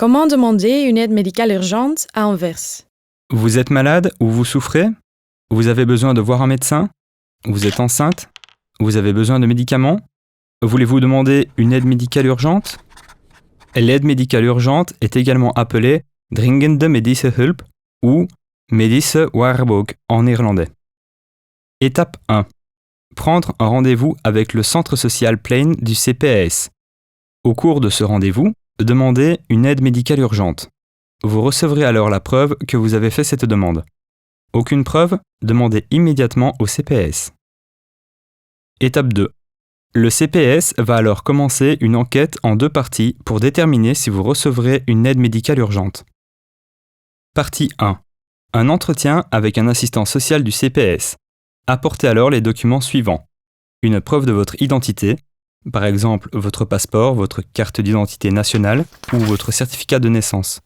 Comment demander une aide médicale urgente à Anvers? Vous êtes malade ou vous souffrez? Vous avez besoin de voir un médecin? Vous êtes enceinte? Vous avez besoin de médicaments? Voulez-vous demander une aide médicale urgente? L'aide médicale urgente est également appelée Dringende medische hulp ou medische waarborg en néerlandais. Étape 1. Prendre un rendez-vous avec le centre social Plein du CPAS. Au cours de ce rendez-vous, demandez une aide médicale urgente. Vous recevrez alors la preuve que vous avez fait cette demande. Aucune preuve? Demandez immédiatement au CPAS. Étape 2. Le CPAS va alors commencer une enquête en 2 parties pour déterminer si vous recevrez une aide médicale urgente. Partie 1. Un entretien avec un assistant social du CPAS. Apportez alors les documents suivants. Une preuve de votre identité, par exemple votre passeport, votre carte d'identité nationale ou votre certificat de naissance.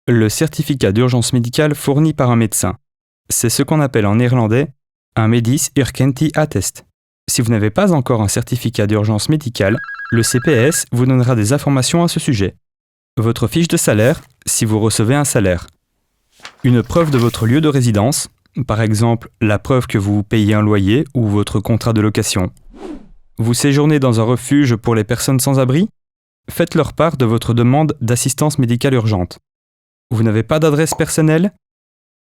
Le certificat d'urgence médicale fourni par un médecin. C'est ce qu'on appelle en néerlandais un medisch urgentie-attest. Si vous n'avez pas encore un certificat d'urgence médicale, le CPAS vous donnera des informations à ce sujet. Votre fiche de salaire, si vous recevez un salaire. Une preuve de votre lieu de résidence, par exemple la preuve que vous payez un loyer ou votre contrat de location. Vous séjournez dans un refuge pour les personnes sans abri? Faites leur part de votre demande d'assistance médicale urgente. Vous n'avez pas d'adresse personnelle?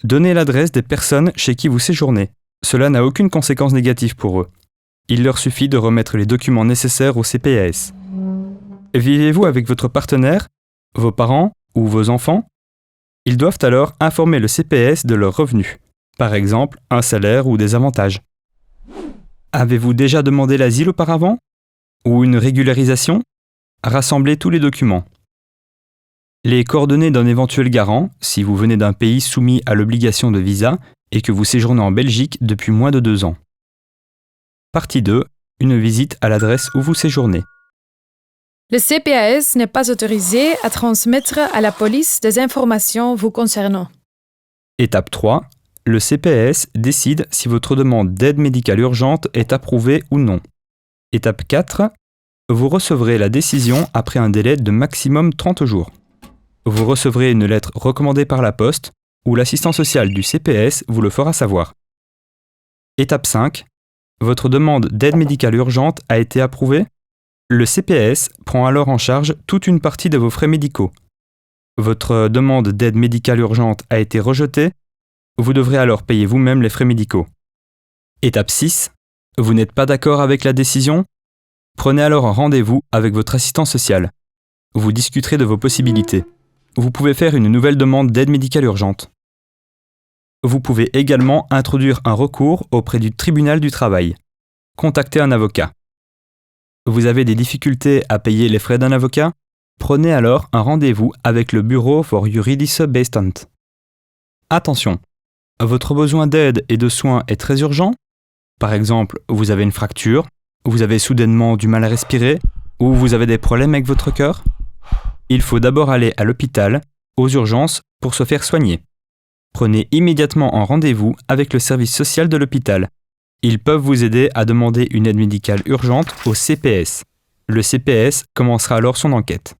Donnez l'adresse des personnes chez qui vous séjournez. Cela n'a aucune conséquence négative pour eux. Il leur suffit de remettre les documents nécessaires au CPAS. Vivez-vous avec votre partenaire, vos parents ou vos enfants? Ils doivent alors informer le CPAS de leurs revenus, par exemple un salaire ou des avantages. Avez-vous déjà demandé l'asile auparavant? Ou une régularisation? Rassemblez tous les documents. Les coordonnées d'un éventuel garant, si vous venez d'un pays soumis à l'obligation de visa et que vous séjournez en Belgique depuis moins de 2 ans. Partie 2. Une visite à l'adresse où vous séjournez. Le CPAS n'est pas autorisé à transmettre à la police des informations vous concernant. Étape 3. Le CPAS décide si votre demande d'aide médicale urgente est approuvée ou non. Étape 4. Vous recevrez la décision après un délai de maximum 30 jours. Vous recevrez une lettre recommandée par la poste ou l'assistant social du CPAS vous le fera savoir. Étape 5. Votre demande d'aide médicale urgente a été approuvée? Le CPAS prend alors en charge toute une partie de vos frais médicaux. Votre demande d'aide médicale urgente a été rejetée? Vous devrez alors payer vous-même les frais médicaux. Étape 6. Vous n'êtes pas d'accord avec la décision? Prenez alors un rendez-vous avec votre assistant social. Vous discuterez de vos possibilités. Vous pouvez faire une nouvelle demande d'aide médicale urgente. Vous pouvez également introduire un recours auprès du tribunal du travail. Contactez un avocat. Vous avez des difficultés à payer les frais d'un avocat? Prenez alors un rendez-vous avec le Bureau voor Juridische Bijstand. Attention! Votre besoin d'aide et de soins est très urgent? Par exemple, vous avez une fracture, vous avez soudainement du mal à respirer, ou vous avez des problèmes avec votre cœur? Il faut d'abord aller à l'hôpital, aux urgences, pour se faire soigner. Prenez immédiatement un rendez-vous avec le service social de l'hôpital. Ils peuvent vous aider à demander une aide médicale urgente au CPAS. Le CPAS commencera alors son enquête.